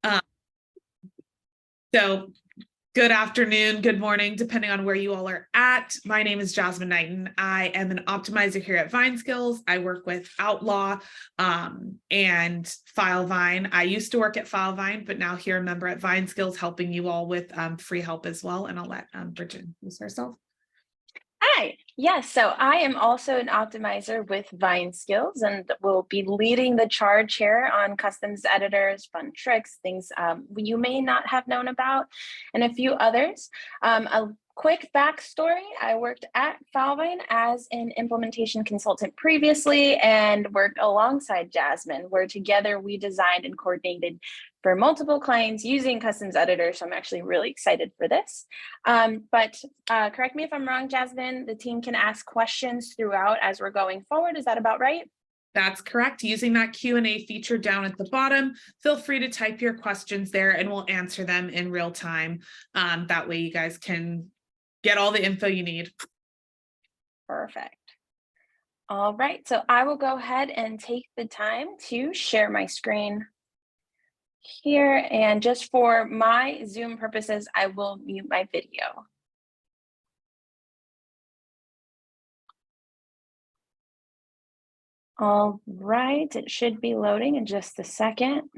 Um, so good afternoon, good morning, depending on where you all are at. My name is Jasmine Knighton. I am an optimizer here at Vine Skills. I work with Outlaw and Filevine. I used to work at Filevine, but now here a member at Vine Skills, helping you all with free help as well. And I'll let Bridget introduce herself. Hi, yes, so I am also an optimizer with Vine Skills and will be leading the charge here on customs editors, fun tricks, things you may not have known about, and a few others. A quick backstory, I worked at Filevine as an implementation consultant previously and worked alongside Jasmine, where together we designed and coordinated for multiple clients using customs editor. So I'm actually really excited for this. But correct me if I'm wrong, Jasmine, the team can ask questions throughout as we're going forward. Is that about right? That's correct. Using that Q&A feature down at the bottom, feel free to type your questions there and we'll answer them in real time. That way you guys can get all the info you need. Perfect. All right, so I will go ahead and take the time to share my screen here. And just for my Zoom purposes, I will mute my video. All right, it should be loading in just a second.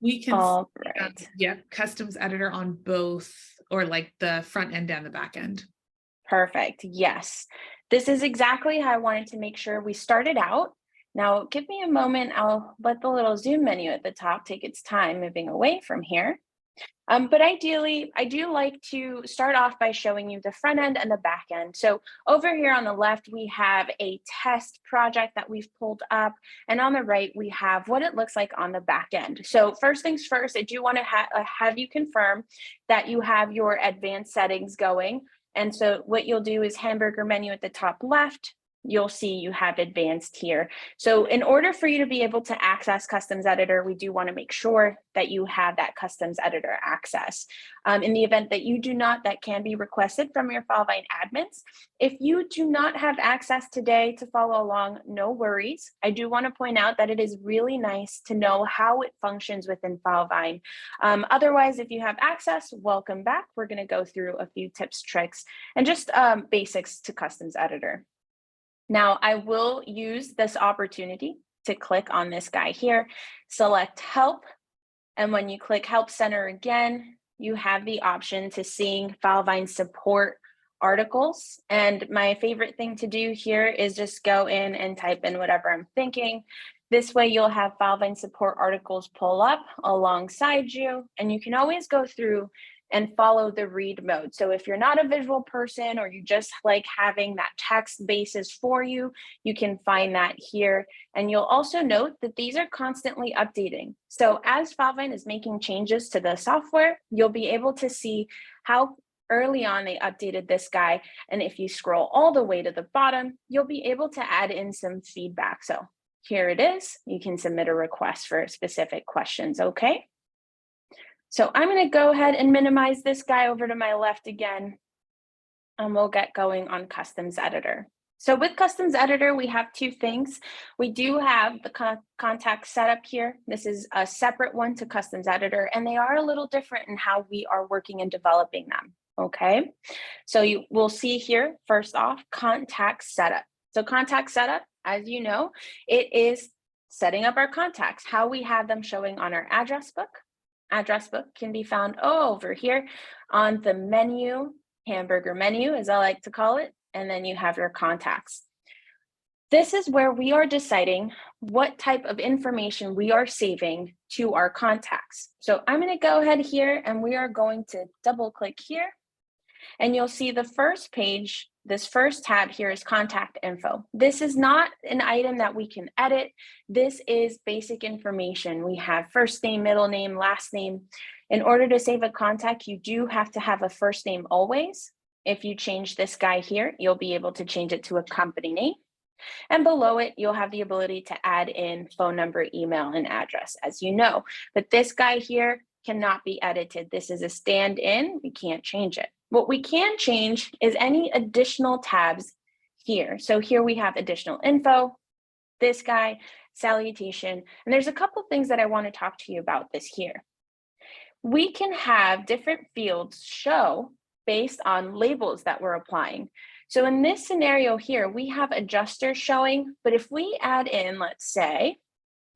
We can All right. yeah, customs editor on both, or like the front end and the back end. Perfect. Yes, this is exactly how I wanted to make sure we started out. Now, give me a moment. I'll let the little Zoom menu at the top take its time moving away from here. But ideally, I do like to start off by showing you the front end and the back end. So over here on the left, we have a test project that we've pulled up. And on the right, we have what it looks like on the back end. So first things first, I do want to have you confirm that you have your advanced settings going. And so what you'll do is hamburger menu at the top left, you'll see you have advanced here. So in order for you to be able to access customs editor, we do want to make sure that you have that customs editor access. In the event that you do not, that can be requested from your Filevine admins. If you do not have access today to follow along, no worries. I do want to point out that it is really nice to know how it functions within Filevine. Otherwise, if you have access, welcome back. We're going to go through a few tips, tricks, and just basics to customs editor. Now, I will use this opportunity to click on this guy here, select help. And when you click help center again, you have the option to seeing Filevine support articles. And my favorite thing to do here is just go in and type in whatever I'm thinking. This way you'll have Filevine support articles pull up alongside you, and you can always go through and follow the read mode. So if you're not a visual person or you just like having that text basis for you, you can find that here. And you'll also note that these are constantly updating. So as Filevine is making changes to the software, you'll be able to see how early on they updated this guy. And if you scroll all the way to the bottom, you'll be able to add in some feedback. So here it is. You can submit a request for specific questions, okay? So I'm going to go ahead and minimize this guy over to my left again, and we'll get going on customs editor. So with customs editor, we have two things. We do have the contact setup here. This is a separate one to customs editor, and they are a little different in how we are working and developing them. Okay, so you will see here, first off, contact setup. So contact setup, as you know, it is setting up our contacts, how we have them showing on our address book. Address book can be found over here on the menu, hamburger menu, as I like to call it, and then you have your contacts. This is where we are deciding what type of information we are saving to our contacts. So I'm going to go ahead here and we are going to double click here, and you'll see the first page. This first tab here is contact info. This is not an item that we can edit. This is basic information. We have first name, middle name, last name. In order to save a contact, you do have to have a first name always. If you change this guy here, you'll be able to change it to a company name. And below it, you'll have the ability to add in phone number, email, and address, as you know. But this guy here cannot be edited. This is a stand-in. We can't change it. What we can change is any additional tabs here. So here we have additional info, this guy, salutation. And there's a couple things that I want to talk to you about this here. We can have different fields show based on labels that we're applying. So in this scenario here, we have adjuster showing, but if we add in, let's say,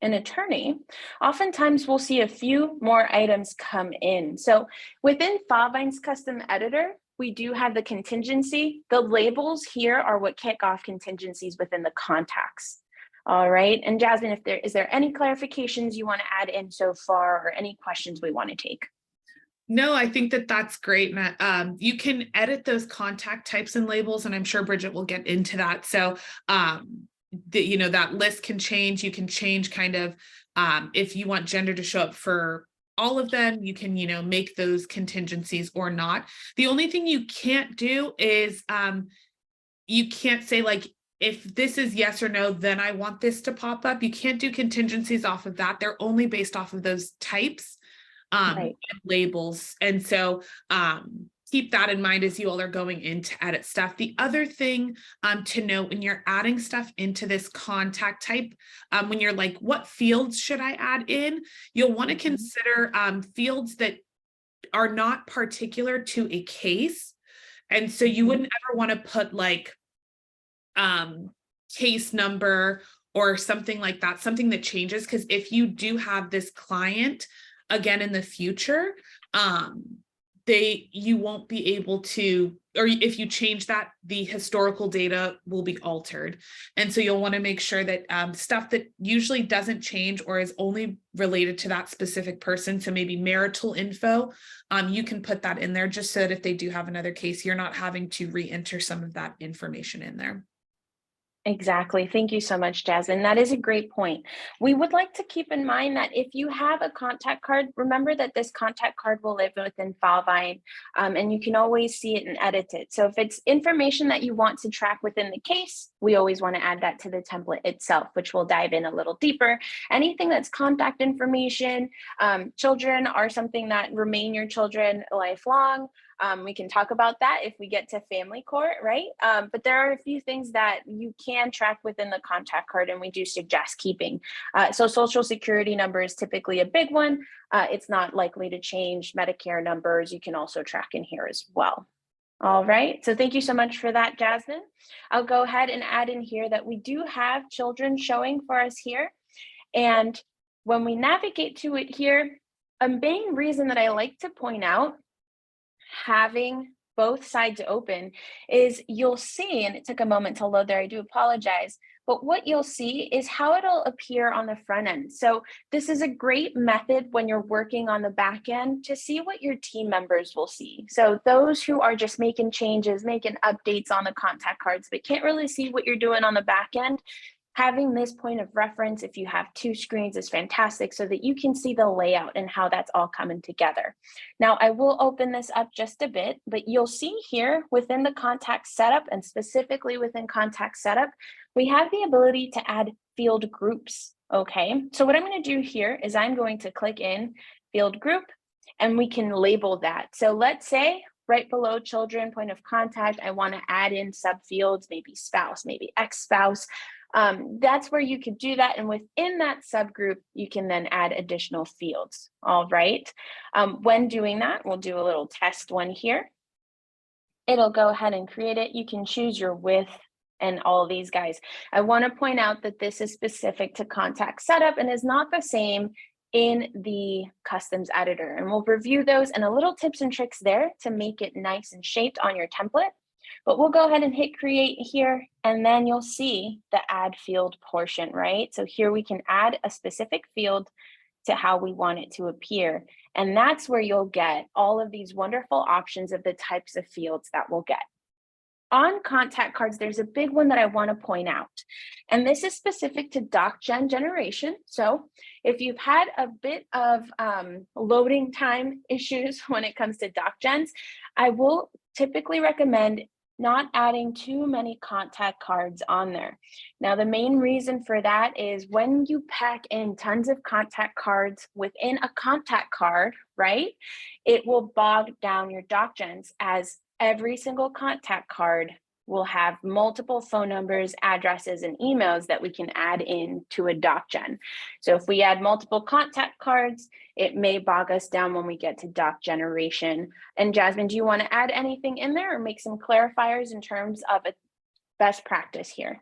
an attorney, oftentimes we'll see a few more items come in. So within Filevine's custom editor, we do have the contingency. The labels here are what kick off contingencies within the contacts. All right, and Jasmine, is there any clarifications you want to add in so far, or any questions we want to take? No, I think that that's great, Matt. You can edit those contact types and labels, and I'm sure Bridget will get into that. So that list can change. You can change kind of if you want gender to show up for all of them, you can, make those contingencies or not. The only thing you can't do is you can't say, like, if this is yes or no, then I want this to pop up. You can't do contingencies off of that. They're only based off of those types Right. and labels. And so keep that in mind as you all are going in to edit stuff. The other thing to note when you're adding stuff into this contact type, when you're like, what fields should I add in? You'll want to consider fields that are not particular to a case. And so you wouldn't ever want to put like case number or something like that, something that changes, because if you do have this client again in the future, you won't be able to, or if you change that, the historical data will be altered. And so you'll want to make sure that stuff that usually doesn't change or is only related to that specific person, so maybe marital info, you can put that in there just so that if they do have another case, you're not having to re-enter some of that information in there. Exactly. Thank you so much, Jasmine. That is a great point. We would like to keep in mind that if you have a contact card, remember that this contact card will live within Filevine, and you can always see it and edit it. So if it's information that you want to track within the case, we always want to add that to the template itself, which we'll dive in a little deeper. Anything that's contact information, children are something that remain your children lifelong. We can talk about that if we get to family court, right? But there are a few things that you can track within the contact card, and we do suggest keeping. So social security number is typically a big one. It's not likely to change. Medicare numbers, you can also track in here as well. All right, so thank you so much for that, Jasmine. I'll go ahead and add in here that we do have children showing for us here. And when we navigate to it here, a main reason that I like to point out having both sides open is you'll see, and it took a moment to load there, I do apologize, but what you'll see is how it'll appear on the front end. So this is a great method when you're working on the back end to see what your team members will see. So those who are just making changes, making updates on the contact cards, but can't really see what you're doing on the back end, having this point of reference, if you have two screens, is fantastic so that you can see the layout and how that's all coming together. Now, I will open this up just a bit, but you'll see here within the contact setup, and specifically within contact setup, we have the ability to add field groups, okay? So what I'm gonna do here is I'm going to click in field group, and we can label that. So let's say right below children, point of contact, I wanna add in subfields, maybe spouse, maybe ex-spouse. That's where you could do that. And within that subgroup, you can then add additional fields. All right. When doing that, we'll do a little test one here. It'll go ahead and create it. You can choose your width and all of these guys. I want to point out that this is specific to contact setup and is not the same in the customs editor. And we'll review those and a little tips and tricks there to make it nice and shaped on your template. But we'll go ahead and hit create here, and then you'll see the add field portion, right? So here we can add a specific field to how we want it to appear. And that's where you'll get all of these wonderful options of the types of fields that we'll get. On contact cards, there's a big one that I want to point out, and this is specific to DocGen generation. So if you've had a bit of loading time issues when it comes to DocGens, I will typically recommend not adding too many contact cards on there. Now, the main reason for that is when you pack in tons of contact cards within a contact card, right, it will bog down your DocGens, as every single contact card we'll have multiple phone numbers, addresses, and emails that we can add in to a doc gen. So if we add multiple contact cards, it may bog us down when we get to doc generation. And Jasmine, do you want to add anything in there or make some clarifiers in terms of a best practice here?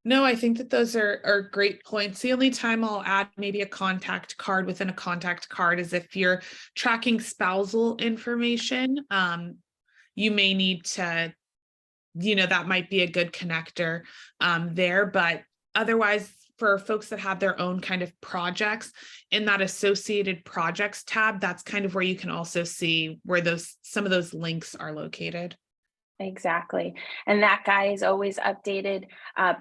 No, I think that those are great points. The only time I'll add maybe a contact card within a contact card is if you're tracking spousal information. You may need to, that might be a good connector there. But otherwise, for folks that have their own kind of projects, in that associated projects tab, that's kind of where you can also see where some of those links are located. Exactly. And that guy is always updated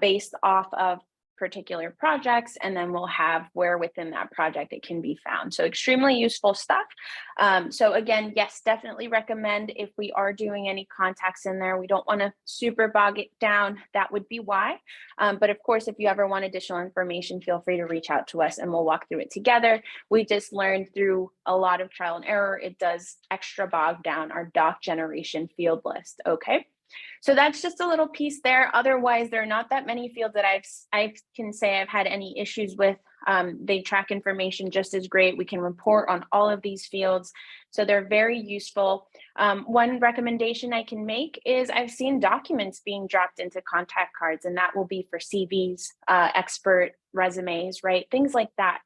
based off of particular projects, and then we'll have where within that project it can be found. So extremely useful stuff. So again, yes, definitely recommend if we are doing any contacts in there, we don't want to super bog it down. That would be why. But of course, if you ever want additional information, feel free to reach out to us and we'll walk through it together. We just learned through a lot of trial and error, it does extra bog down our doc generation field list. Okay. So that's just a little piece there. Otherwise, there are not that many fields that I can say I've had any issues with. They track information just as great. We can report on all of these fields. So they're very useful. One recommendation I can make is I've seen documents being dropped into contact cards, and that will be for CVs, expert resumes, right? Things like that.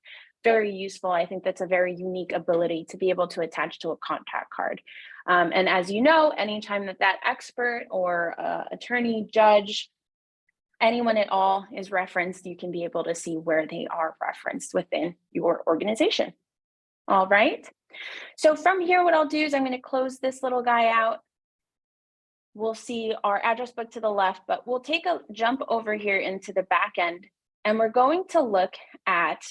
Very useful. I think that's a very unique ability to be able to attach to a contact card. And as you know, anytime that expert or attorney, judge, anyone at all is referenced, you can be able to see where they are referenced within your organization. All right. So from here, what I'll do is I'm going to close this little guy out. We'll see our address book to the left, but we'll take a jump over here into the back end, and we're going to look at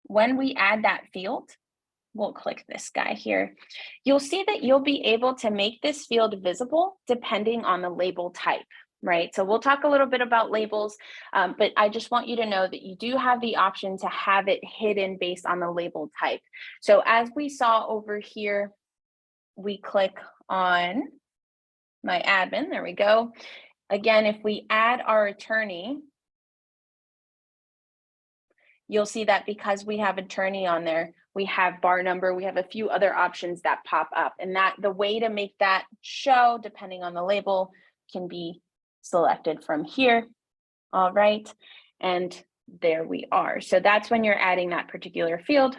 when we add that field. We'll click this guy here. You'll see that you'll be able to make this field visible depending on the label type, right? So we'll talk a little bit about labels, but I just want you to know that you do have the option to have it hidden based on the label type. So as we saw over here, we click on my admin, there we go. Again, if we add our attorney, you'll see that because we have attorney on there, we have bar number, we have a few other options that pop up, and that the way to make that show, depending on the label, can be selected from here. All right, and there we are. So that's when you're adding that particular field.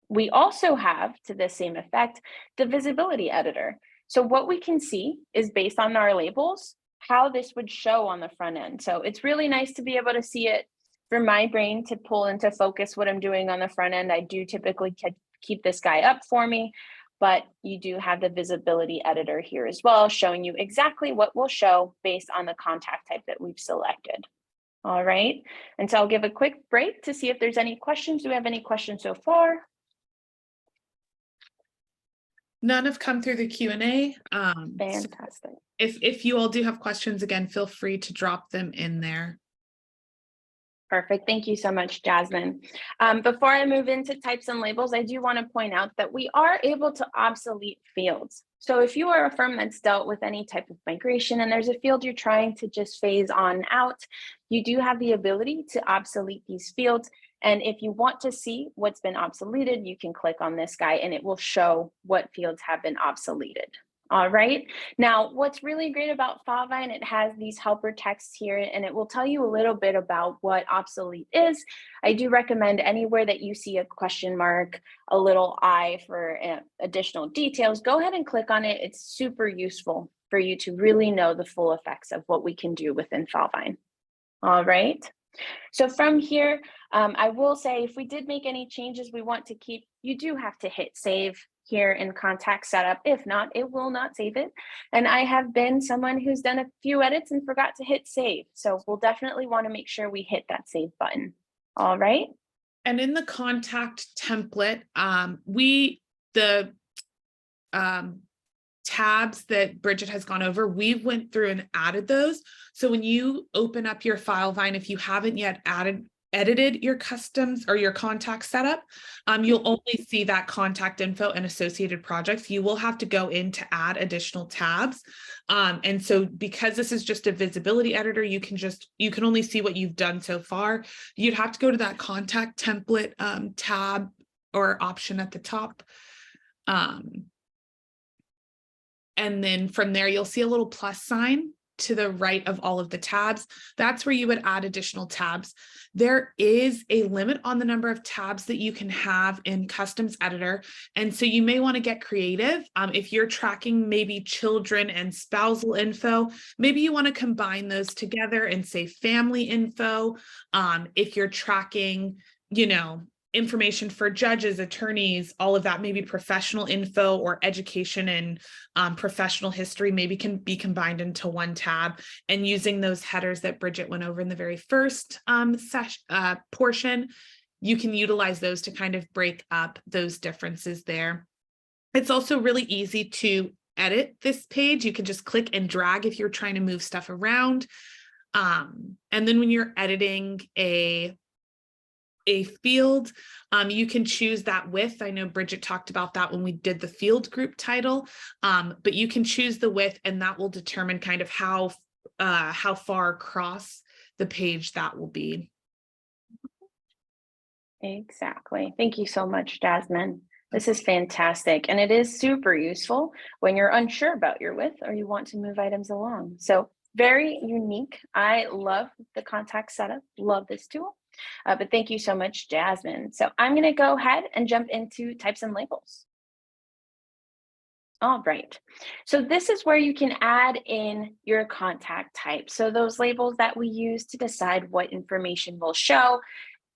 We also have, to the same effect, the visibility editor. So what we can see is based on our labels, how this would show on the front end. So it's really nice to be able to see it. For my brain to pull into focus what I'm doing on the front end, I do typically keep this guy up for me, but you do have the visibility editor here as well, showing you exactly what will show based on the contact type that we've selected. All right, and so I'll give a quick break to see if there's any questions. Do we have any questions so far? None have come through the Q&A. Fantastic. So if you all do have questions, again, feel free to drop them in there. Perfect. Thank you so much, Jasmine. Before I move into types and labels, I do want to point out that we are able to obsolete fields. So if you are a firm that's dealt with any type of migration and there's a field you're trying to just phase on out, you do have the ability to obsolete these fields. And if you want to see what's been obsoleted, you can click on this guy and it will show what fields have been obsoleted. All right. Now, what's really great about Filevine, it has these helper texts here, and it will tell you a little bit about what obsolete is. I do recommend anywhere that you see a question mark, a little I for additional details, go ahead and click on it. It's super useful for you to really know the full effects of what we can do within Filevine. All right. So from here, I will say if we did make any changes we want to keep, you do have to hit save here in contact setup. If not, it will not save it. And I have been someone who's done a few edits and forgot to hit save. So we'll definitely want to make sure we hit that save button. All right. And in the contact template, tabs that Bridget has gone over, we went through and added those. So when you open up your Filevine, if you haven't yet added edited your customs or your contact setup, you'll only see that contact info and associated projects. You will have to go in to add additional tabs. And so because this is just a visibility editor, you can only see what you've done so far. You'd have to go to that contact template tab or option at the top. And then from there, you'll see a little plus sign to the right of all of the tabs. That's where you would add additional tabs. There is a limit on the number of tabs that you can have in Customs Editor. And so you may want to get creative. If you're tracking maybe children and spousal info, maybe you want to combine those together and say family info. If you're tracking, information for judges, attorneys, all of that, maybe professional info or education and professional history maybe can be combined into one tab, and using those headers that Bridget went over in the very first portion, you can utilize those to kind of break up those differences there. It's also really easy to edit this page. You can just click and drag if you're trying to move stuff around. And then when you're editing a field, you can choose that width. I know Bridget talked about that when we did the field group title, but you can choose the width, and that will determine kind of how far across the page that will be. Exactly. Thank you so much, Jasmine. This is fantastic. And it is super useful when you're unsure about your width or you want to move items along. So very unique. I love the contact setup, love this tool. But thank you so much, Jasmine. So I'm going to go ahead and jump into types and labels. All right. So this is where you can add in your contact type. So those labels that we use to decide what information will show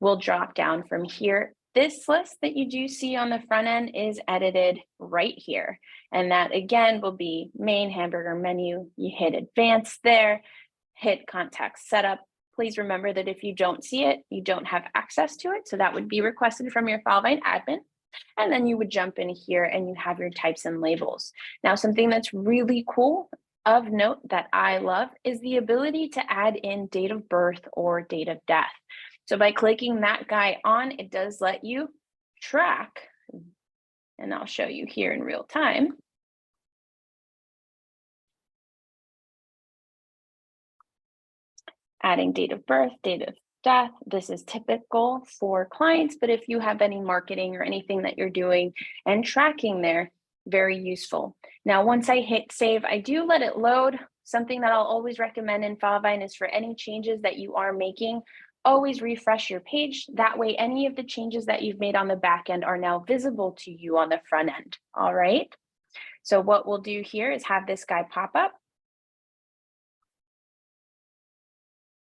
will drop down from here. This list that you do see on the front end is edited right here. And that again will be main hamburger menu. You hit advanced there, hit contact setup. Please remember that if you don't see it, you don't have access to it. So that would be requested from your Filevine admin. And then you would jump in here and you have your types and labels. Now, something that's really cool of note that I love is the ability to add in date of birth or date of death. So by clicking that guy on, it does let you track, and I'll show you here in real time. Adding date of birth, date of death. This is typical for clients, but if you have any marketing or anything that you're doing and tracking there, very useful. Now, once I hit save, I do let it load. Something that I'll always recommend in Filevine is for any changes that you are making, always refresh your page. That way, any of the changes that you've made on the back end are now visible to you on the front end. All right. So what we'll do here is have this guy pop up.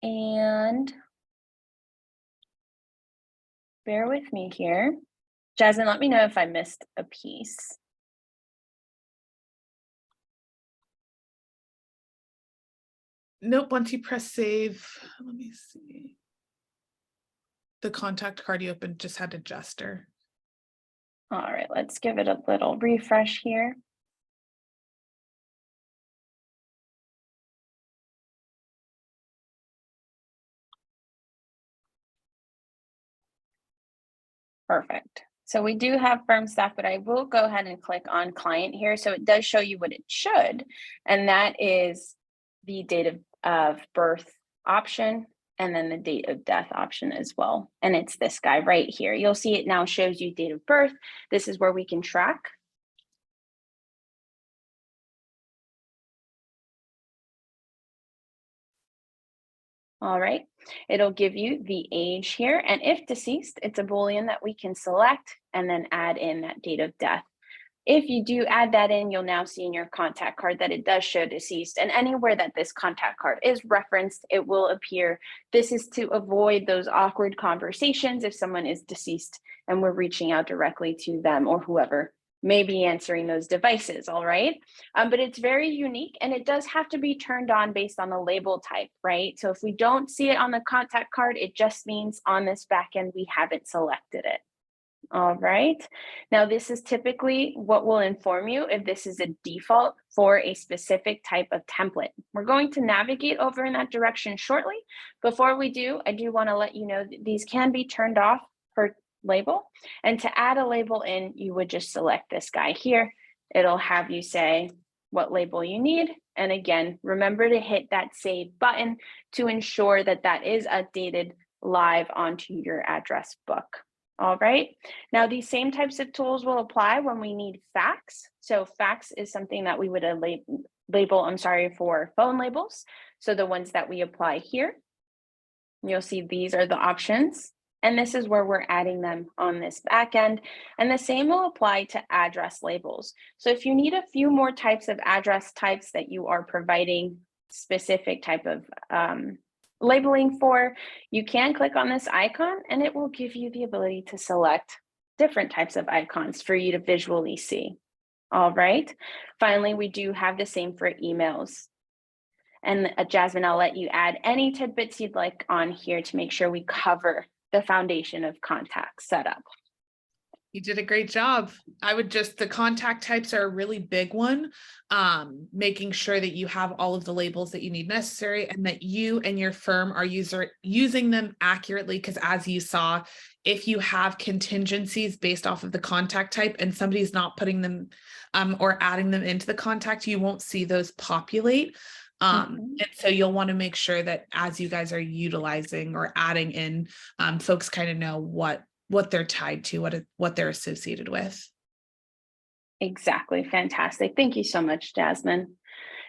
And bear with me here. Jasmine, let me know if I missed a piece. Nope, once you press save, let me see. The contact card you opened just had a gesture. All right, let's give it a little refresh here. Perfect. So we do have firm staff, but I will go ahead and click on client here. So it does show you what it should, and that is the date of birth option, and then the date of death option as well. And it's this guy right here. You'll see it now shows you date of birth. This is where we can track. All right, it'll give you the age here, and if deceased, it's a Boolean that we can select and then add in that date of death. If you do add that in, you'll now see in your contact card that it does show deceased, and anywhere that this contact card is referenced, it will appear. This is to avoid those awkward conversations if someone is deceased and we're reaching out directly to them or whoever may be answering those devices, all right? But it's very unique, and it does have to be turned on based on the label type, right? So if we don't see it on the contact card, it just means on this back end, we haven't selected it. All right. Now, this is typically what will inform you if this is a default for a specific type of template. We're going to navigate over in that direction shortly. Before we do, I do want to let you know that these can be turned off per label. And to add a label in, you would just select this guy here. It'll have you say what label you need. And again, remember to hit that save button to ensure that that is updated live onto your address book. All right. Now, these same types of tools will apply when we need facts. So facts is something that we would label, for phone labels. So the ones that we apply here, you'll see these are the options. And this is where we're adding them on this back end. And the same will apply to address labels. So if you need a few more types of address types that you are providing specific type of labeling for, you can click on this icon and it will give you the ability to select different types of icons for you to visually see. All right. Finally, we do have the same for emails. And Jasmine, I'll let you add any tidbits you'd like on here to make sure we cover the foundation of contact setup. You did a great job. The contact types are a really big one. Making sure that you have all of the labels that you need necessary and that you and your firm are using them accurately. Because as you saw, if you have contingencies based off of the contact type and somebody's not putting them or adding them into the contact, you won't see those populate. And so you'll want to make sure that as you guys are utilizing or adding in, folks kind of know what they're tied to, what they're associated with. Exactly. Fantastic. Thank you so much, Jasmine.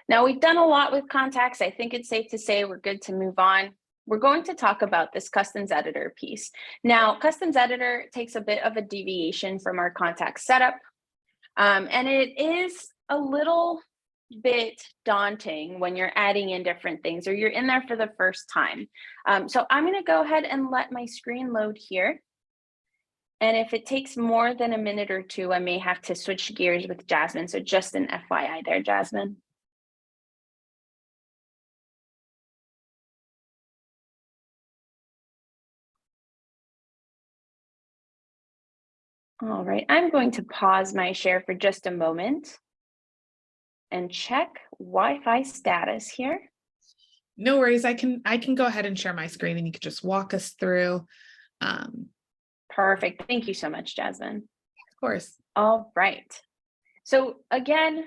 Now, we've done a lot with contacts. I think it's safe to say we're good to move on. We're going to talk about this customs editor piece. Now, customs editor takes a bit of a deviation from our contact setup. And it is a little bit daunting when you're adding in different things or you're in there for the first time. So I'm going to go ahead and let my screen load here. And if it takes more than a minute or two, I may have to switch gears with Jasmine. So just an FYI there, Jasmine. All right, I'm going to pause my share for just a moment and check Wi-Fi status here. No worries. I can go ahead and share my screen and you can just walk us through. Perfect. Thank you so much, Jasmine. Of course. All right. So again,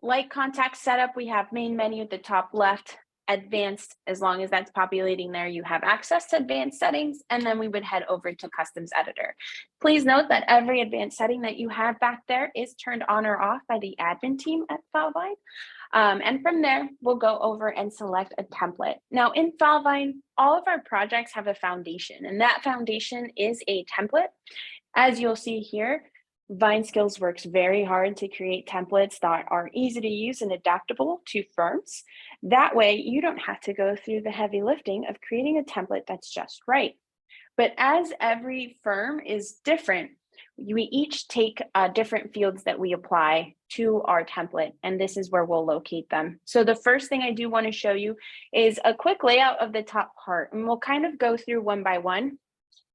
like contact setup, we have main menu at the top left, advanced. As long as that's populating there, you have access to advanced settings, and then we would head over to customs editor. Please note that every advanced setting that you have back there is turned on or off by the admin team at Filevine. And from there, we'll go over and select a template. Now in Filevine, all of our projects have a foundation, and that foundation is a template. As you'll see here, VineSkills works very hard to create templates that are easy to use and adaptable to firms. That way, you don't have to go through the heavy lifting of creating a template that's just right. But as every firm is different, we each take different fields that we apply to our template, and this is where we'll locate them. So the first thing I do want to show you is a quick layout of the top part, and we'll kind of go through one by one.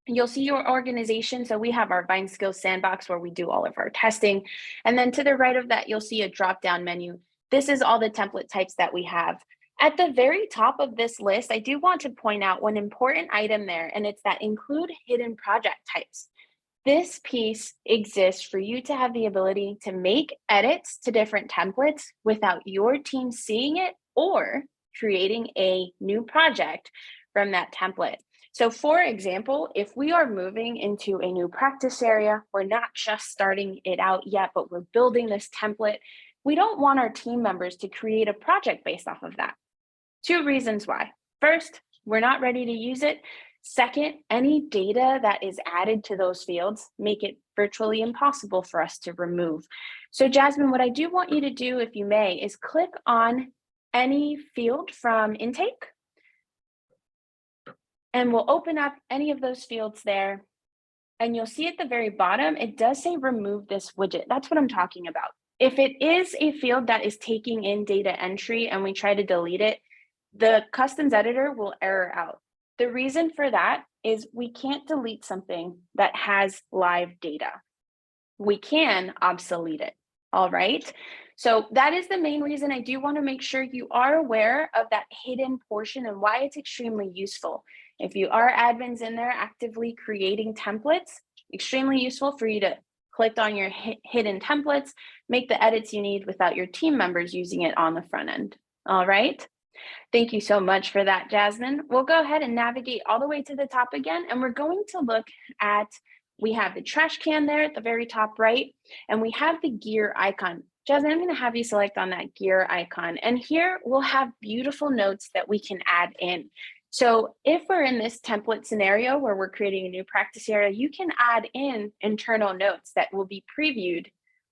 You'll see your organization. So we have our VineSkills sandbox where we do all of our testing. And then to the right of that, you'll see a drop-down menu. This is all the template types that we have. At the very top of this list, I do want to point out one important item there, and it's that include hidden project types. This piece exists for you to have the ability to make edits to different templates without your team seeing it or creating a new project from that template. So for example, if we are moving into a new practice area, we're not just starting it out yet, but we're building this template. We don't want our team members to create a project based off of that. Two reasons why. First, we're not ready to use it. Second, any data that is added to those fields make it virtually impossible for us to remove. So Jasmine, what I do want you to do, if you may, is click on any field from intake, and we'll open up any of those fields there. And you'll see at the very bottom, it does say remove this widget. That's what I'm talking about. If it is a field that is taking in data entry and we try to delete it, the customs editor will error out. The reason for that is we can't delete something that has live data. We can obsolete it. All right. So that is the main reason I do want to make sure you are aware of that hidden portion and why it's extremely useful. If you are admins in there actively creating templates, extremely useful for you to click on your hidden templates, make the edits you need without your team members using it on the front end. All right. Thank you so much for that, Jasmine. We'll go ahead and navigate all the way to the top again, and we're going to look at, we have the trash can there at the very top right, and we have the gear icon. Jasmine, I'm going to have you select on that gear icon, and here we'll have beautiful notes that we can add in. So if we're in this template scenario where we're creating a new practice area, you can add in internal notes that will be previewed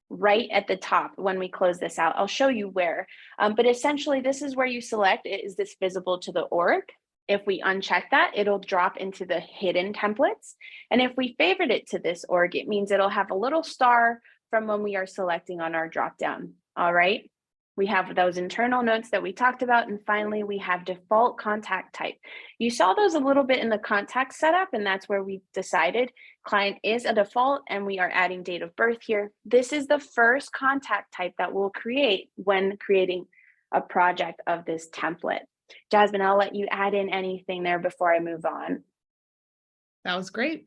right at the top when we close this out. I'll show you where, but essentially this is where you select, is this visible to the org? If we uncheck that, it'll drop into the hidden templates. And if we favorite it to this org, it means it'll have a little star from when we are selecting on our dropdown. All right. We have those internal notes that we talked about. And finally, we have default contact type. You saw those a little bit in the contact setup, and that's where we decided client is a default and we are adding date of birth here. This is the first contact type that we'll create when creating a project of this template. Jasmine, I'll let you add in anything there before I move on. That was great.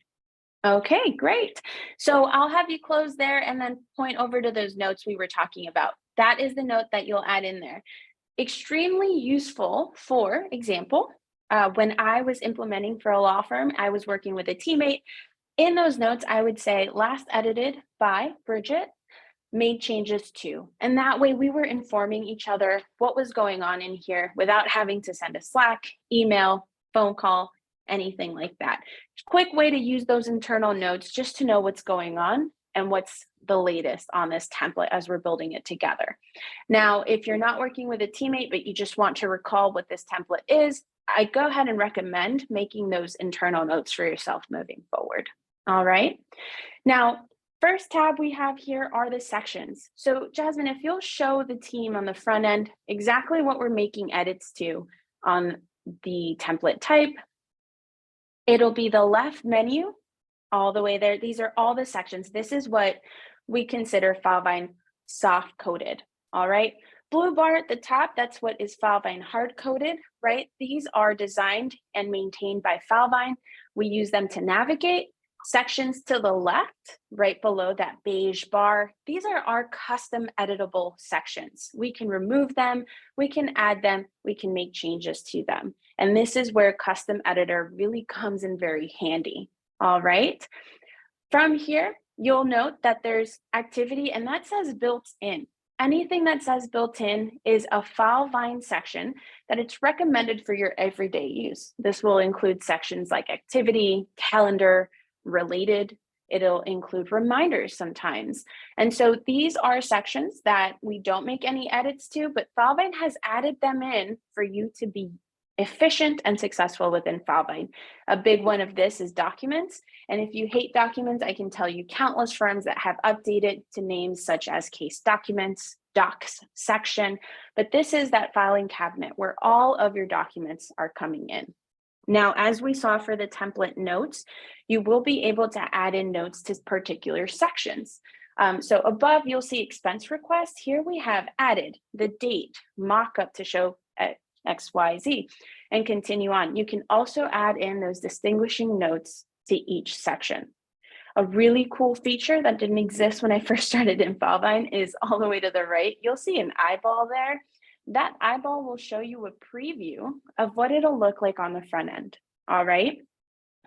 Okay, great. So I'll have you close there and then point over to those notes we were talking about. That is the note that you'll add in there. Extremely useful, for example, when I was implementing for a law firm, I was working with a teammate. In those notes, I would say last edited by Bridget, made changes to. And that way we were informing each other what was going on in here without having to send a Slack, email, phone call, anything like that. Quick way to use those internal notes just to know what's going on and what's the latest on this template as we're building it together. Now, if you're not working with a teammate, but you just want to recall what this template is, I go ahead and recommend making those internal notes for yourself moving forward. All right. Now, first tab we have here are the sections. So Jasmine, if you'll show the team on the front end exactly what we're making edits to on the template type, it'll be the left menu all the way there. These are all the sections. This is what we consider Filevine soft coded. All right. Blue bar at the top, that's what is Filevine hard coded, right? These are designed and maintained by Filevine. We use them to navigate. Sections to the left, right below that beige bar, these are our custom editable sections. We can remove them, we can add them, we can make changes to them. And this is where custom editor really comes in very handy. All right. From here, you'll note that there's activity, and that says built in. Anything that says built in is a Filevine section that it's recommended for your everyday use. This will include sections like activity, calendar, related. It'll include reminders sometimes. And so these are sections that we don't make any edits to, but Filevine has added them in for you to be efficient and successful within Filevine. A big one of this is documents. And if you hate documents, I can tell you countless firms that have updated to names such as case documents, docs section, but this is that filing cabinet where all of your documents are coming in. Now, as we saw for the template notes, you will be able to add in notes to particular sections. So above, you'll see expense request. Here we have added the date, mock-up to show XYZ, and continue on. You can also add in those distinguishing notes to each section. A really cool feature that didn't exist when I first started in Filevine is all the way to the right. You'll see an eyeball there. That eyeball will show you a preview of what it'll look like on the front end. All right.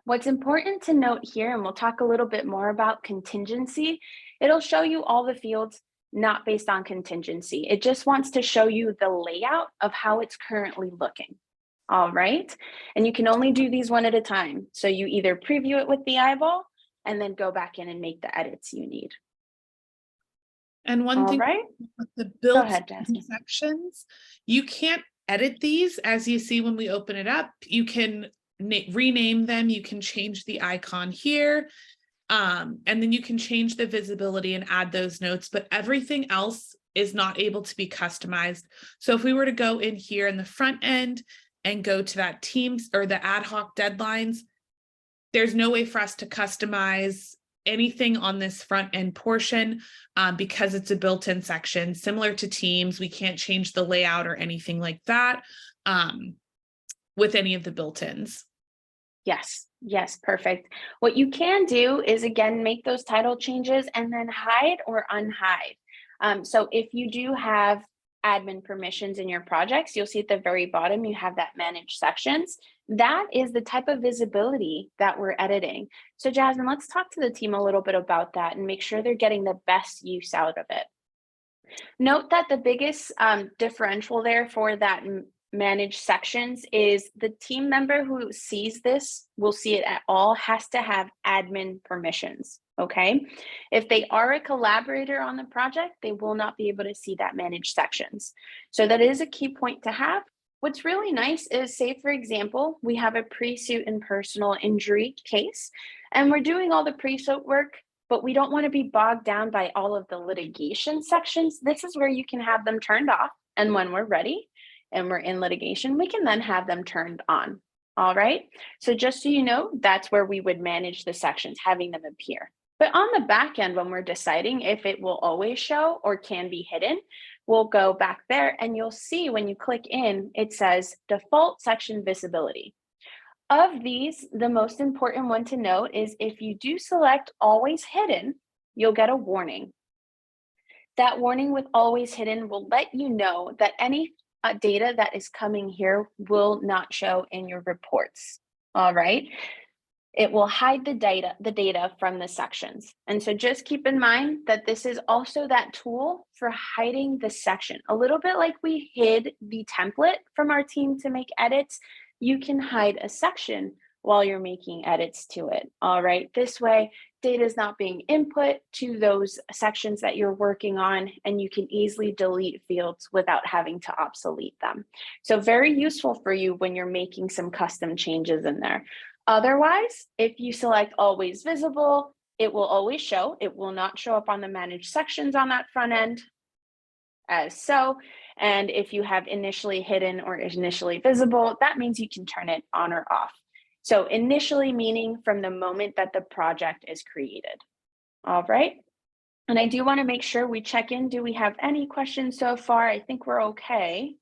What's important to note here, and we'll talk a little bit more about contingency, it'll show you all the fields not based on contingency. It just wants to show you the layout of how it's currently looking. All right. And you can only do these one at a time. So you either preview it with the eyeball and then go back in and make the edits you need. And one thing with the built-in sections, you can't edit these as you see when we open it up. You can rename them, you can change the icon here, and then you can change the visibility and add those notes, but everything else is not able to be customized. So if we were to go in here in the front end and go to that Teams or the ad hoc deadlines, there's no way for us to customize anything on this front end portion because it's a built-in section similar to Teams. We can't change the layout or anything like that with any of the built-ins. Yes, perfect. What you can do is, again, make those title changes and then hide or unhide. So if you do have admin permissions in your projects, you'll see at the very bottom, you have that manage sections. That is the type of visibility that we're editing. So Jasmine, let's talk to the team a little bit about that and make sure they're getting the best use out of it. Note that the biggest differential there for that manage sections is the team member who sees this will see it at all has to have admin permissions. Okay. If they are a collaborator on the project, they will not be able to see that manage sections. So that is a key point to have. What's really nice is, say, for example, we have a pre-suit and personal injury case, and we're doing all the pre-suit work, but we don't want to be bogged down by all of the litigation sections. This is where you can have them turned off. And when we're ready and we're in litigation, we can then have them turned on. All right. So just so you know, that's where we would manage the sections, having them appear. But on the back end, when we're deciding if it will always show or can be hidden, we'll go back there and you'll see when you click in, it says default section visibility. Of these, the most important one to note is if you do select always hidden, you'll get a warning. That warning with always hidden will let you know that any data that is coming here will not show in your reports. All right. It will hide the data from the sections. And so just keep in mind that this is also that tool for hiding the section. A little bit like we hid the template from our team to make edits, you can hide a section while you're making edits to it. All right, this way data is not being input to those sections that you're working on, and you can easily delete fields without having to obsolete them. So very useful for you when you're making some custom changes in there. Otherwise, if you select always visible, it will always show. It will not show up on the managed sections on that front end as so. And if you have initially hidden or initially visible, that means you can turn it on or off. So initially meaning from the moment that the project is created. All right. And I do want to make sure we check in. Do we have any questions so far? I think we're okay.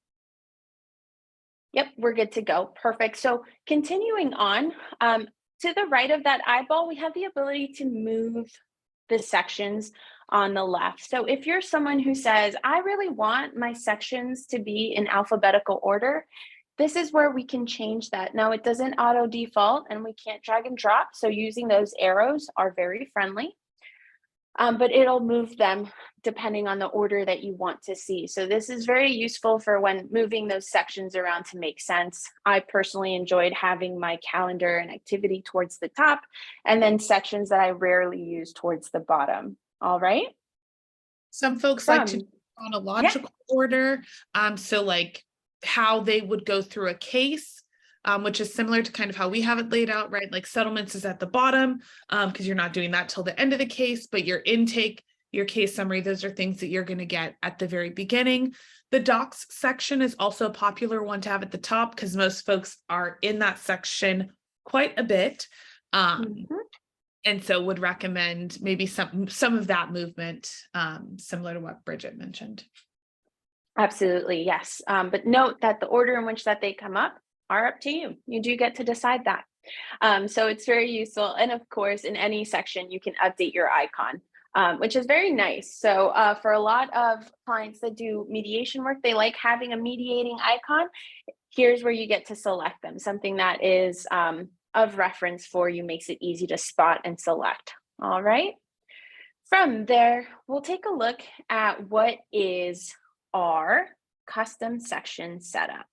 Yep, we're good to go. Perfect. So continuing on, to the right of that eyeball, we have the ability to move the sections on the left. So if you're someone who says, I really want my sections to be in alphabetical order, this is where we can change that. Now, it doesn't auto default and we can't drag and drop. So using those arrows are very friendly. But it'll move them depending on the order that you want to see. So this is very useful for when moving those sections around to make sense. I personally enjoyed having my calendar and activity towards the top, and then sections that I rarely use towards the bottom. All right. Some folks like to do chronological order. So like how they would go through a case. Which is similar to kind of how we have it laid out, right? Like settlements is at the bottom because you're not doing that till the end of the case, but your intake, your case summary, those are things that you're going to get at the very beginning. The docs section is also a popular one to have at the top because most folks are in that section quite a bit. And so would recommend maybe some of that movement, similar to what Bridget mentioned. Absolutely, yes. But note that the order in which that they come up are up to you. You do get to decide that. So it's very useful. And of course, in any section, you can update your icon, which is very nice. So for a lot of clients that do mediation work, they like having a mediating icon. Here's where you get to select them. Something that is of reference for you, makes it easy to spot and select. All right. From there, we'll take a look at what is our custom section setup.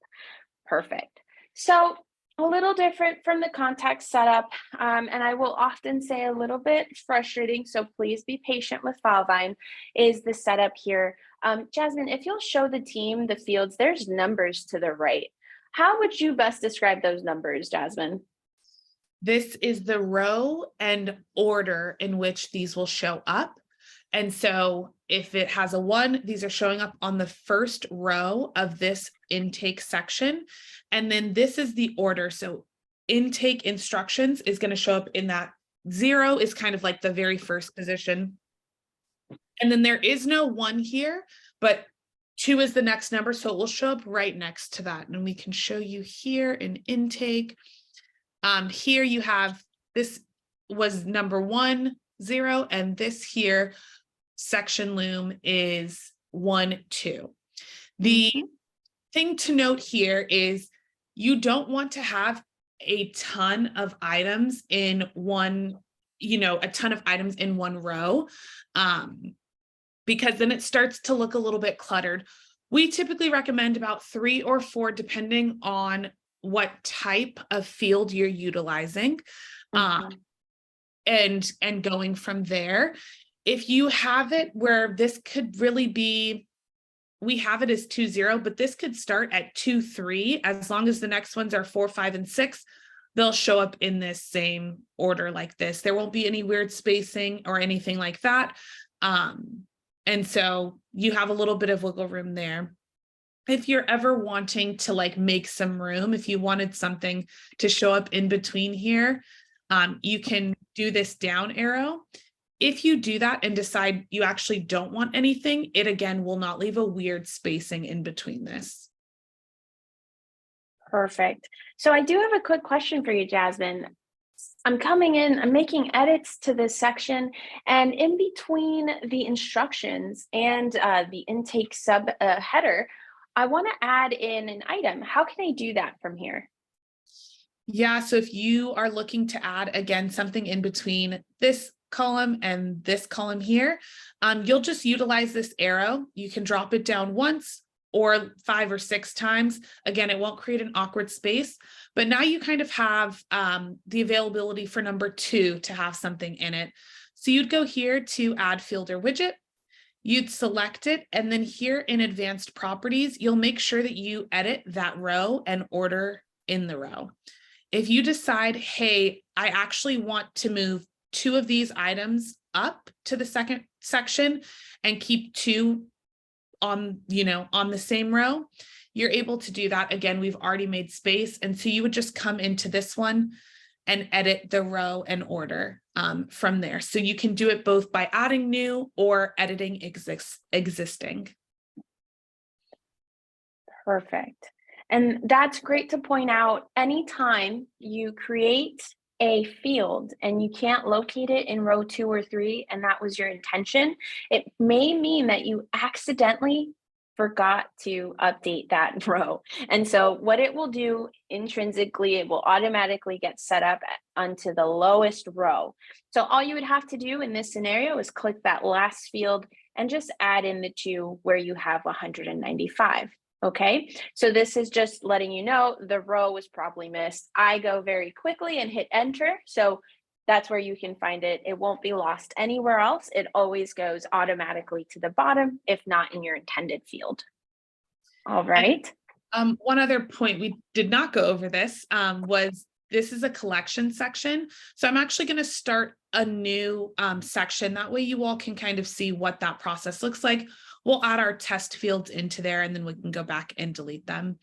Perfect. So a little different from the contact setup, and I will often say a little bit frustrating, so please be patient with Filevine, is the setup here. Jasmine, if you'll show the team the fields, there's numbers to the right. How would you best describe those numbers, Jasmine? This is the row and order in which these will show up. And so if it has a 1, these are showing up on the first row of this intake section. And then this is the order. So intake instructions is going to show up in that 0 is kind of like the very first position. And then there is no 1 here, but 2 is the next number. So it will show up right next to that. And we can show you here in intake. Here you have, this was number 1, 0, and this here section loom is 1, 2. The thing to note here is you don't want to have a ton of items in one, a ton of items in one row, because then it starts to look a little bit cluttered. We typically recommend about 3 or 4, depending on what type of field you're utilizing, and going from there. If you have it where this could really be, we have it as 2, 0, but this could start at 2, 3, as long as the next ones are 4, 5, and 6, they'll show up in this same order like this. There won't be any weird spacing or anything like that. And so you have a little bit of wiggle room there. If you're ever wanting to like make some room, if you wanted something to show up in between here, you can do this down arrow. If you do that and decide you actually don't want anything, it again will not leave a weird spacing in between this. Perfect. So I do have a quick question for you, Jasmine. I'm coming in, I'm making edits to this section, and in between the instructions and the intake sub header, I want to add in an item. How can I do that from here? Yeah, so if you are looking to add, again, something in between this column and this column here, you'll just utilize this arrow. You can drop it down once or 5 or 6 times. Again, it won't create an awkward space, but now you kind of have the availability for number 2 to have something in it. So you'd go here to add field or widget, you'd select it, and then here in advanced properties, you'll make sure that you edit that row and order in the row. If you decide, hey, I actually want to move 2 of these items up to the second section and keep 2 on, on the same row, you're able to do that. Again, we've already made space. And so you would just come into this one and edit the row and order from there. So you can do it both by adding new or editing existing. Perfect. And that's great to point out. Anytime you create a field and you can't locate it in row 2 or 3, and that was your intention, it may mean that you accidentally forgot to update that row. And so what it will do intrinsically, it will automatically get set up onto the lowest row. So all you would have to do in this scenario is click that last field and just add in the 2 where you have 195. Okay, so this is just letting you know the row was probably missed. I go very quickly and hit enter. So that's where you can find it. It won't be lost anywhere else. It always goes automatically to the bottom, if not in your intended field. All right. And, one other point we did not go over this was this is a collection section. So I'm actually going to start a new section. That way you all can kind of see what that process looks like. We'll add our test fields into there and then we can go back and delete them.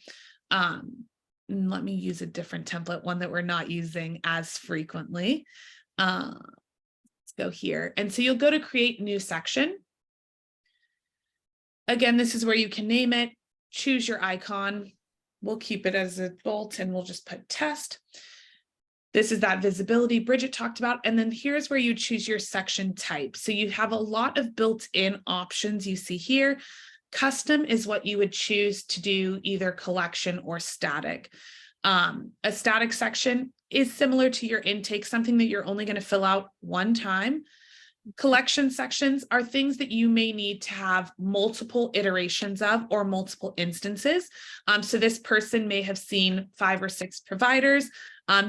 Let me use a different template, one that we're not using as frequently. Let's go here. And so you'll go to create new section. Again, this is where you can name it, choose your icon. We'll keep it as a bolt and we'll just put test. This is that visibility Bridget talked about. And then here's where you choose your section type. So you have a lot of built-in options you see here. Custom is what you would choose to do either collection or static. A static section is similar to your intake, something that you're only going to fill out one time. Collection sections are things that you may need to have multiple iterations of or multiple instances. So this person may have seen 5 or 6 providers.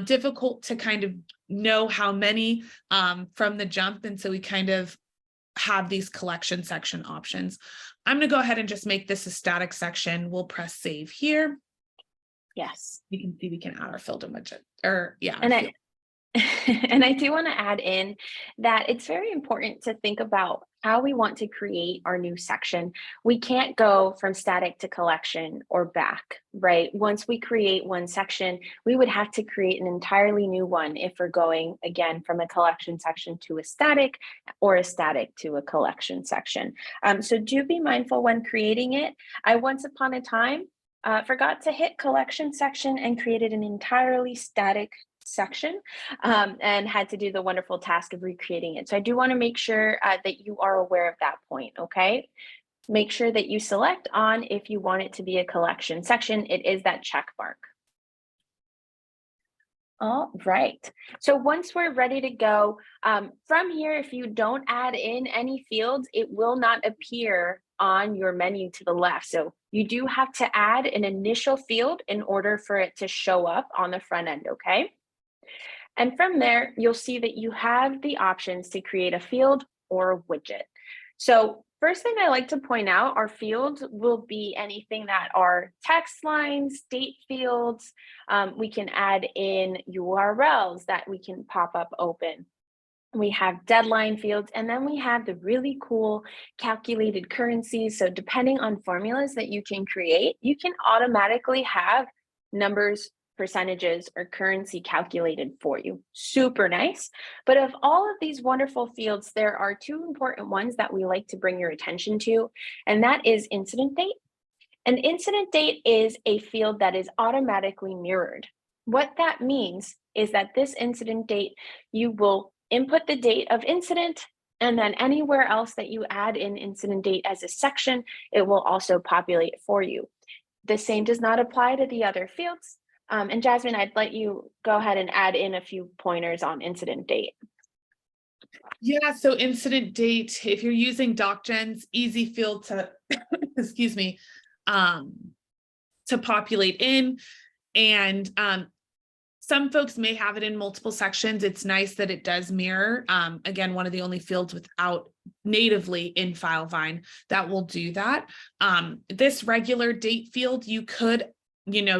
Difficult to kind of know how many from the jump. And so we kind of have these collection section options. I'm going to go ahead and just make this a static section. We'll press save here. Yes. You can see we can add our field and widget or yeah. And And I do want to add in that it's very important to think about how we want to create our new section. We can't go from static to collection or back, right? Once we create one section, we would have to create an entirely new one if we're going again from a collection section to a static or a static to a collection section. So do be mindful when creating it. I once upon a time forgot to hit collection section and created an entirely static section and had to do the wonderful task of recreating it. So I do want to make sure that you are aware of that point, okay? Make sure that you select on if you want it to be a collection section. It is that check mark. All right. So once we're ready to go, from here, if you don't add in any fields, it will not appear on your menu to the left. So you do have to add an initial field in order for it to show up on the front end, okay? And from there, you'll see that you have the options to create a field or a widget. So first thing I like to point out, our fields will be anything that are text lines, date fields. We can add in URLs that we can pop up open. We have deadline fields, and then we have the really cool calculated currencies. So depending on formulas that you can create, you can automatically have numbers, percentages, or currency calculated for you. Super nice. But of all of these wonderful fields, there are two important ones that we like to bring your attention to, and that is incident date. An incident date is a field that is automatically mirrored. What that means is that this incident date, you will input the date of incident, and then anywhere else that you add in incident date as a section, it will also populate for you. The same does not apply to the other fields. And Jasmine, I'd let you go ahead and add in a few pointers on incident date. Yeah, so incident date, if you're using DocGen's, easy field to, excuse me, to populate in. And some folks may have it in multiple sections. It's nice that it does mirror. Again, one of the only fields without natively in Filevine that will do that. This regular date field, you could,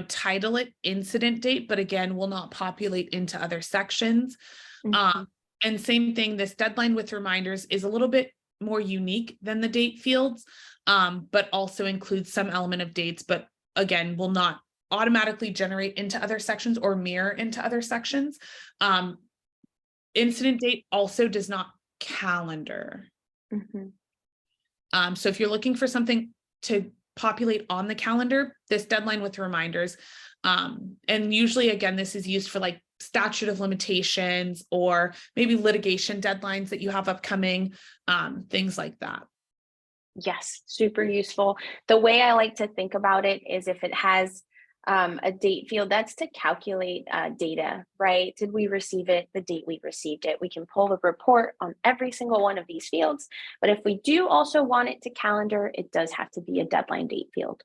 title it incident date, but again, will not populate into other sections. Mhm. And same thing, this deadline with reminders is a little bit more unique than the date fields, but also includes some element of dates, but again, will not automatically generate into other sections or mirror into other sections. Incident date also does not calendar. Mhm. So if you're looking for something to populate on the calendar, this deadline with reminders, and usually, again, this is used for like statute of limitations or maybe litigation deadlines that you have upcoming, things like that. Yes, super useful. The way I like to think about it is if it has a date field, that's to calculate data, right? Did we receive it the date we received it? We can pull the report on every single one of these fields. But if we do also want it to calendar, it does have to be a deadline date field.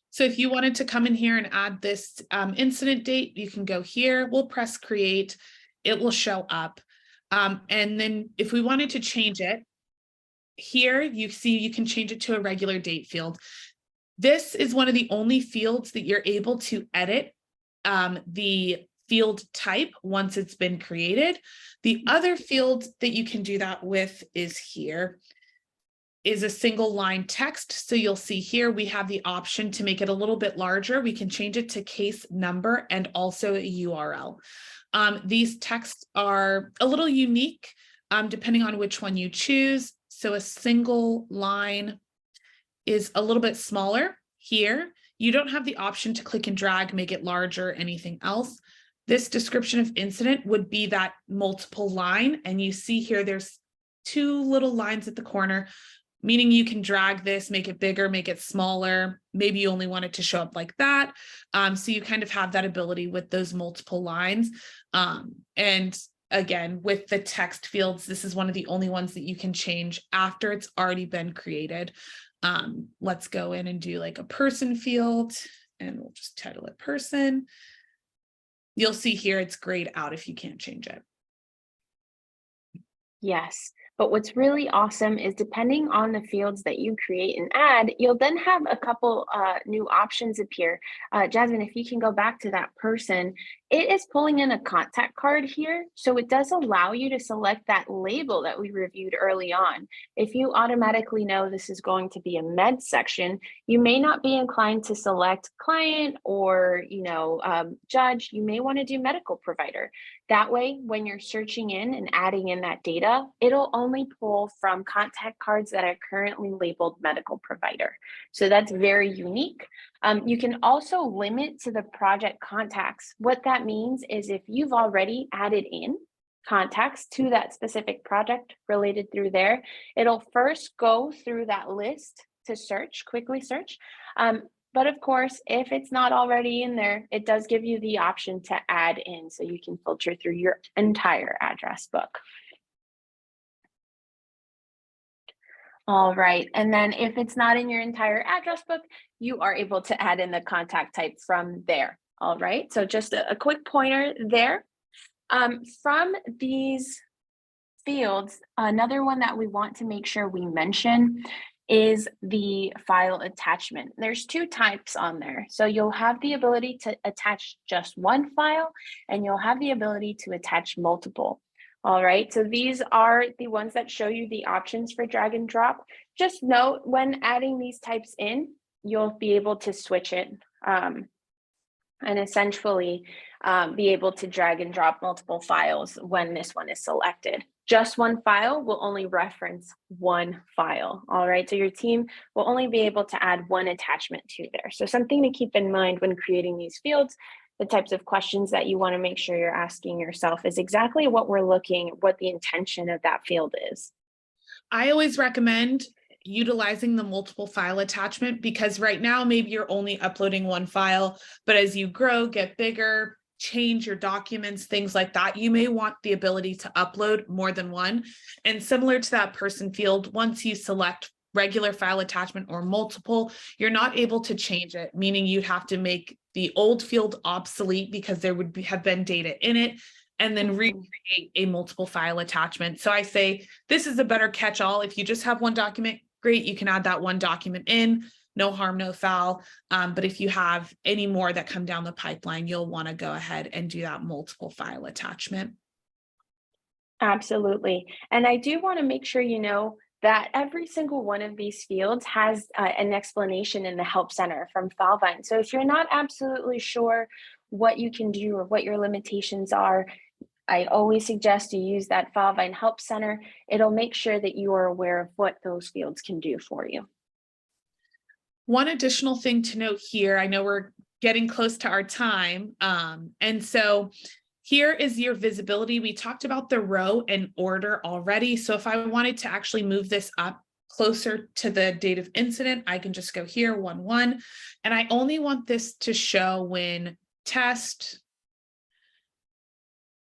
So if you wanted to come in here and add this incident date, you can go here, we'll press create, it will show up. And then if we wanted to change it, here you see you can change it to a regular date field. This is one of the only fields that you're able to edit the field type once it's been created. The other field that you can do that with is here, is a single line text. So you'll see here we have the option to make it a little bit larger. We can change it to case number and also a URL. These texts are a little unique depending on which one you choose. So a single line is a little bit smaller here. You don't have the option to click and drag, make it larger, anything else. This description of incident would be that multiple line. And you see here, there's two little lines at the corner, meaning you can drag this, make it bigger, make it smaller. Maybe you only want it to show up like that. So you kind of have that ability with those multiple lines. And again, with the text fields, this is one of the only ones that you can change after it's already been created. Let's go in and do like a person field, and we'll just title it person. You'll see here it's grayed out if you can't change it. Yes. But what's really awesome is depending on the fields that you create and add, you'll then have a couple new options appear. Jasmine, if you can go back to that person, it is pulling in a contact card here. So it does allow you to select that label that we reviewed early on. If you automatically know this is going to be a med section, you may not be inclined to select client or, judge. You may want to do medical provider. That way, when you're searching in and adding in that data, it'll only pull from contact cards that are currently labeled medical provider. So that's very unique. You can also limit to the project contacts. What that means is if you've already added in contacts to that specific project related through there, it'll first go through that list to search, quickly search. But of course, if it's not already in there, it does give you the option to add in, so you can filter through your entire address book. All right, and then if it's not in your entire address book, you are able to add in the contact type from there. All right, so just a quick pointer there. From these fields, another one that we want to make sure we mention is the file attachment. There's two types on there. So you'll have the ability to attach just one file, and you'll have the ability to attach multiple. All right, so these are the ones that show you the options for drag and drop. Just note when adding these types in, you'll be able to switch it and essentially be able to drag and drop multiple files when this one is selected. Just one file will only reference one file. All right, so your team will only be able to add one attachment to there. So something to keep in mind when creating these fields, the types of questions that you want to make sure you're asking yourself is exactly what we're looking, what the intention of that field is. I always recommend utilizing the multiple file attachment, because right now maybe you're only uploading one file, but as you grow, get bigger, change your documents, things like that, you may want the ability to upload more than one. And similar to that person field, once you select regular file attachment or multiple, you're not able to change it, meaning you'd have to make the old field obsolete because there would have been data in it, and then recreate a multiple file attachment. So I say this is a better catch-all. If you just have one document, great, you can add that one document in, no harm, no foul. But if you have any more that come down the pipeline, you'll want to go ahead and do that multiple file attachment. Absolutely. And I do want to make sure you know that every single one of these fields has an explanation in the Help Center from Filevine. So if you're not absolutely sure what you can do or what your limitations are, I always suggest you use that Filevine Help Center. It'll make sure that you are aware of what those fields can do for you. One additional thing to note here, I know we're getting close to our time. And so here is your visibility. We talked about the row and order already. So if I wanted to actually move this up closer to the date of incident, I can just go here, 1-1. And I only want this to show when test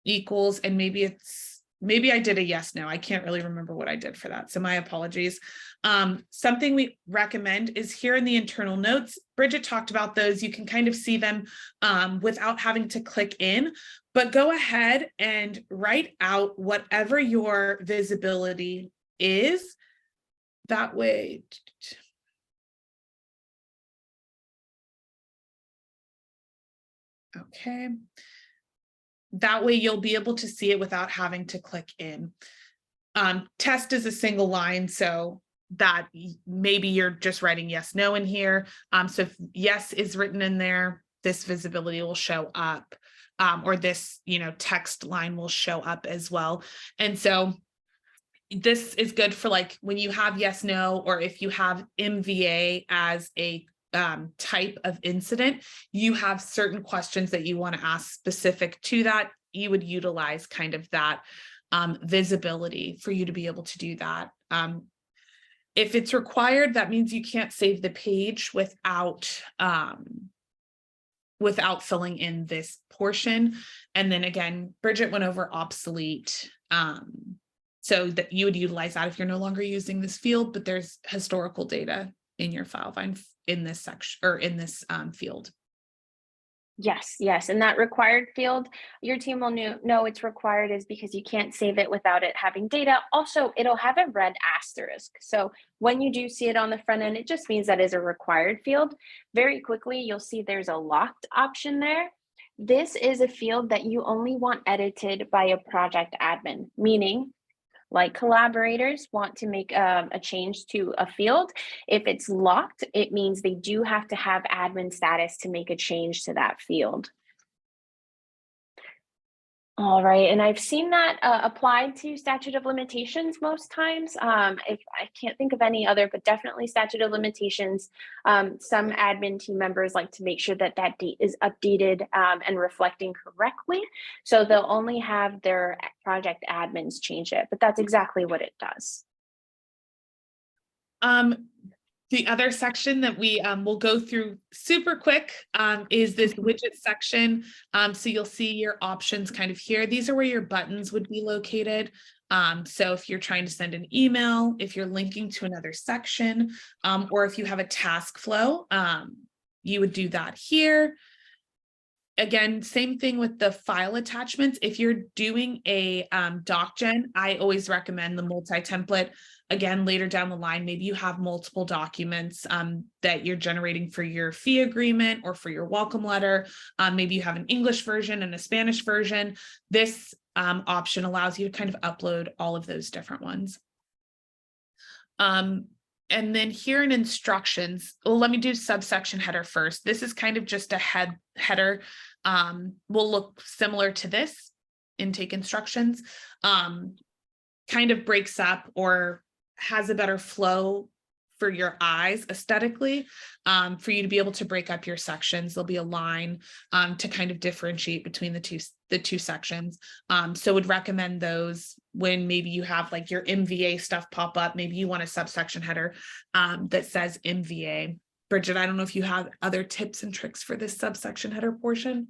equals, and maybe I did a yes, no, I can't really remember what I did for that. So my apologies. Something we recommend is here in the internal notes, Bridget talked about those. You can kind of see them without having to click in, but go ahead and write out whatever your visibility is. That way. Okay. That way you'll be able to see it without having to click in. Test is a single line, so that maybe you're just writing yes, no in here. So if yes is written in there, this visibility will show up, or this, text line will show up as well. And so this is good for like when you have yes, no, or if you have MVA as a type of incident, you have certain questions that you want to ask specific to that. You would utilize kind of that visibility for you to be able to do that. If it's required, that means you can't save the page without filling in this portion. And then again, Bridget went over obsolete. So that you would utilize that if you're no longer using this field, but there's historical data in your Filevine in this section or in this field. Yes, yes. And that required field, your team will know it's required is because you can't save it without it having data. Also, it'll have a red asterisk. So when you do see it on the front end, it just means that is a required field. Very quickly, you'll see there's a locked option there. This is a field that you only want edited by a project admin, meaning like collaborators want to make a change to a field. If it's locked, it means they do have to have admin status to make a change to that field. All right, and I've seen that applied to statute of limitations most times. If I can't think of any other, but definitely statute of limitations. Some admin team members like to make sure that that date is updated and reflecting correctly. So they'll only have their project admins change it, but that's exactly what it does. The other section that we will go through super quick is this widget section. So you'll see your options kind of here. These are where your buttons would be located. So if you're trying to send an email, if you're linking to another section, or if you have a task flow, you would do that here. Again, same thing with the file attachments. If you're doing a doc gen, I always recommend the multi-template. Again, later down the line, maybe you have multiple documents that you're generating for your fee agreement or for your welcome letter. Maybe you have an English version and a Spanish version. This option allows you to kind of upload all of those different ones. And then here in instructions, well, let me do subsection header first. This is kind of just a header. Will look similar to this intake instructions. Kind of breaks up or has a better flow for your eyes aesthetically, for you to be able to break up your sections. There'll be a line to kind of differentiate between the two sections. So would recommend those when maybe you have like your MVA stuff pop up. Maybe you want a subsection header that says MVA. Bridget, I don't know if you have other tips and tricks for this subsection header portion.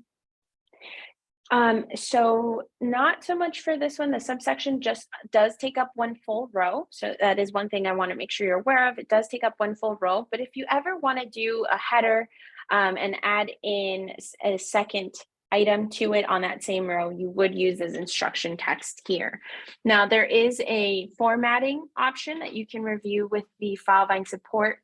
So not so much for this one. The subsection just does take up one full row. So that is one thing I want to make sure you're aware of. It does take up one full row, but if you ever want to do a header and add in a second item to it on that same row, you would use this instruction text here. Now there is a formatting option that you can review with the Filevine support.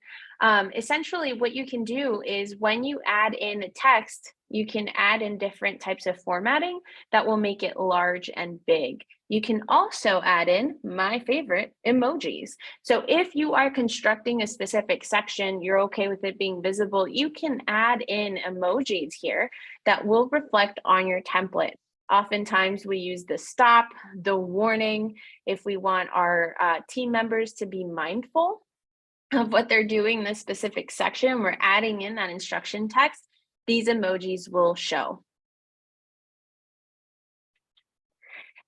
Essentially what you can do is when you add in a text, you can add in different types of formatting that will make it large and big. You can also add in my favorite, emojis. So if you are constructing a specific section, you're okay with it being visible, you can add in emojis here that will reflect on your template. Oftentimes we use the stop, the warning, if we want our team members to be mindful of what they're doing in this specific section, we're adding in that instruction text. These emojis will show.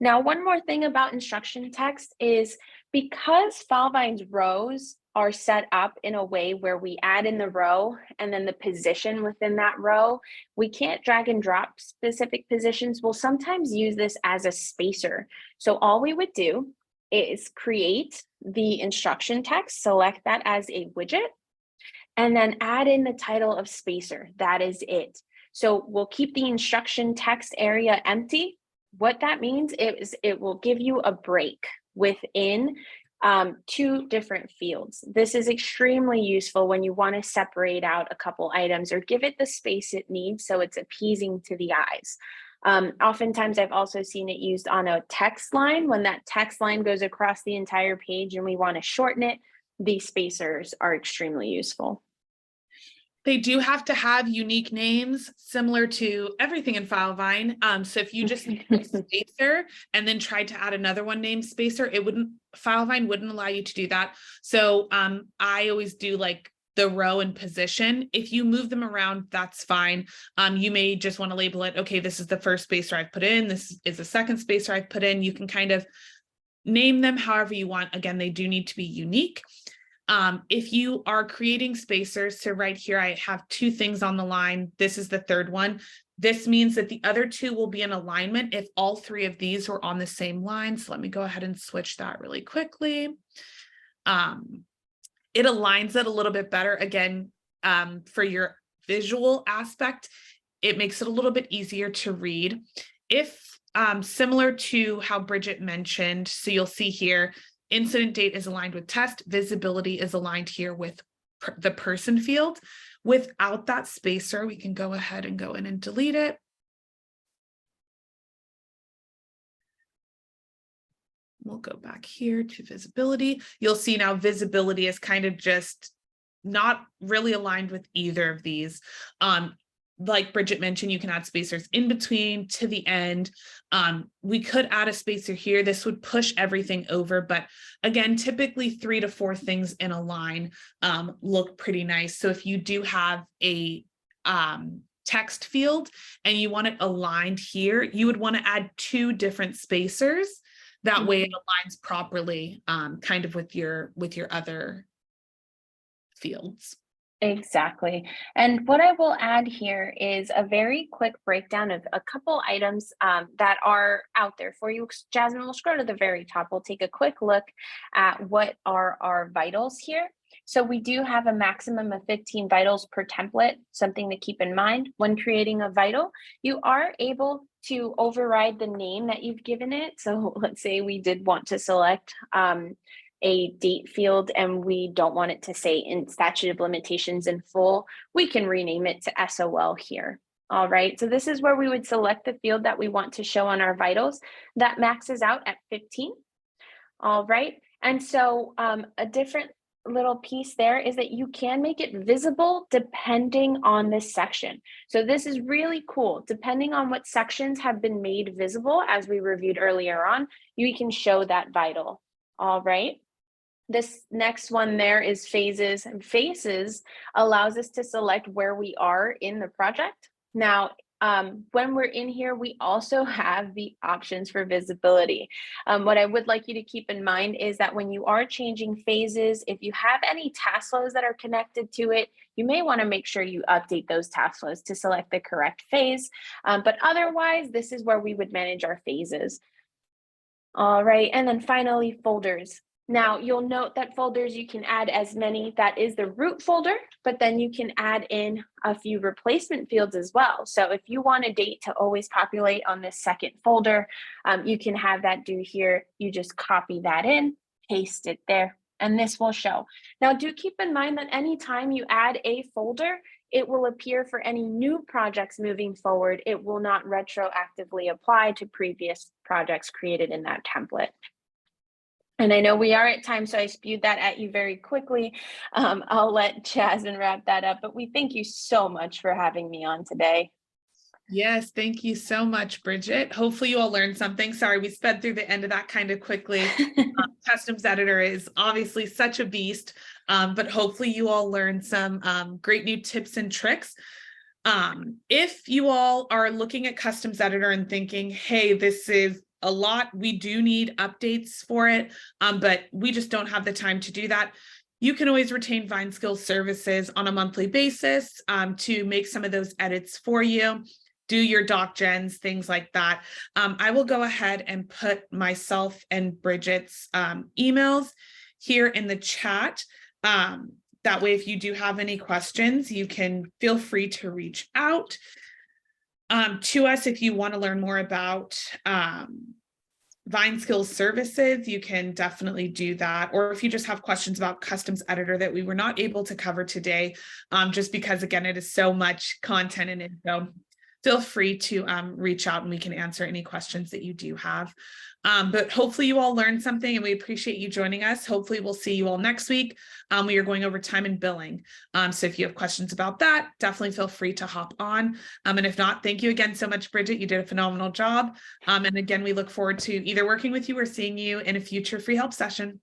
Now, one more thing about instruction text is because Filevine's rows are set up in a way where we add in the row and then the position within that row, we can't drag and drop specific positions. We'll sometimes use this as a spacer. So all we would do is create the instruction text, select that as a widget, and then add in the title of spacer. That is it. So we'll keep the instruction text area empty. What that means is it will give you a break within two different fields. This is extremely useful when you want to separate out a couple items or give it the space it needs so it's appeasing to the eyes. Oftentimes I've also seen it used on a text line. When that text line goes across the entire page and we want to shorten it, these spacers are extremely useful. They do have to have unique names similar to everything in Filevine. So if you just spacer and then tried to add another one named spacer, Filevine wouldn't allow you to do that. So I always do like the row and position. If you move them around, that's fine. You may just want to label it, okay, this is the first spacer I've put in, this is the second spacer I've put in. You can kind of name them however you want. Again, they do need to be unique. If you are creating spacers, so right here, I have two things on the line. This is the third one. This means that the other two will be in alignment if all three of these were on the same line. So let me go ahead and switch that really quickly. It aligns it a little bit better. Again, for your visual aspect, it makes it a little bit easier to read. If similar to how Bridget mentioned, so you'll see here, incident date is aligned with test, visibility is aligned here with the person field. Without that spacer, we can go ahead and go in and delete it. We'll go back here to visibility. You'll see now visibility is kind of just not really aligned with either of these. Like Bridget mentioned, you can add spacers in between to the end. We could add a spacer here. This would push everything over, but again, typically 3 to 4 things in a line look pretty nice. So if you do have a text field and you want it aligned here, you would want to add 2 different spacers. That way it aligns properly kind of with your other fields. Exactly. And what I will add here is a very quick breakdown of a couple items that are out there for you. Jasmine, we'll scroll to the very top. We'll take a quick look at what are our vitals here. So we do have a maximum of 15 vitals per template, something to keep in mind. When creating a vital, you are able to override the name that you've given it. So let's say we did want to select a date field and we don't want it to say in statute of limitations in full, we can rename it to SOL here. All right, so this is where we would select the field that we want to show on our vitals. That maxes out at 15. All right, and so a different little piece there is that you can make it visible depending on this section. So this is really cool. Depending on what sections have been made visible, as we reviewed earlier on, you can show that vital. All right. This next one there is phases, and phases allows us to select where we are in the project. Now, when we're in here, we also have the options for visibility. What I would like you to keep in mind is that when you are changing phases, if you have any task flows that are connected to it, you may want to make sure you update those task flows to select the correct phase. But otherwise, this is where we would manage our phases. All right, and then finally, folders. Now, you'll note that folders, you can add as many, that is the root folder, but then you can add in a few replacement fields as well. So if you want a date to always populate on this second folder, you can have that do here. You just copy that in, paste it there, and this will show. Now, do keep in mind that anytime you add a folder, it will appear for any new projects moving forward. It will not retroactively apply to previous projects created in that template. And I know we are at time, so I spewed that at you very quickly. I'll let Jasmine wrap that up, but we thank you so much for having me on today. Yes, thank you so much, Bridget. Hopefully you all learned something. Sorry, we sped through the end of that kind of quickly. Customs editor is obviously such a beast, but hopefully you all learned some great new tips and tricks. If you all are looking at customs editor and thinking, hey, this is a lot, we do need updates for it, but we just don't have the time to do that. You can always retain Vine Skills services on a monthly basis to make some of those edits for you, do your doc gens, things like that. I will go ahead and put myself and Bridget's emails here in the chat. That way, if you do have any questions, you can feel free to reach out to us. If you want to learn more about Vine Skills services, you can definitely do that. Or if you just have questions about customs editor that we were not able to cover today, just because, again, it is so much content and info, feel free to reach out and we can answer any questions that you do have. But hopefully you all learned something and we appreciate you joining us. Hopefully we'll see you all next week. We are going over time and billing. So if you have questions about that, definitely feel free to hop on. And if not, thank you again so much, Bridget. You did a phenomenal job. And again, we look forward to either working with you or seeing you in a future free help session.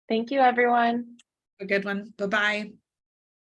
Thank you, everyone. A good one. Bye-bye.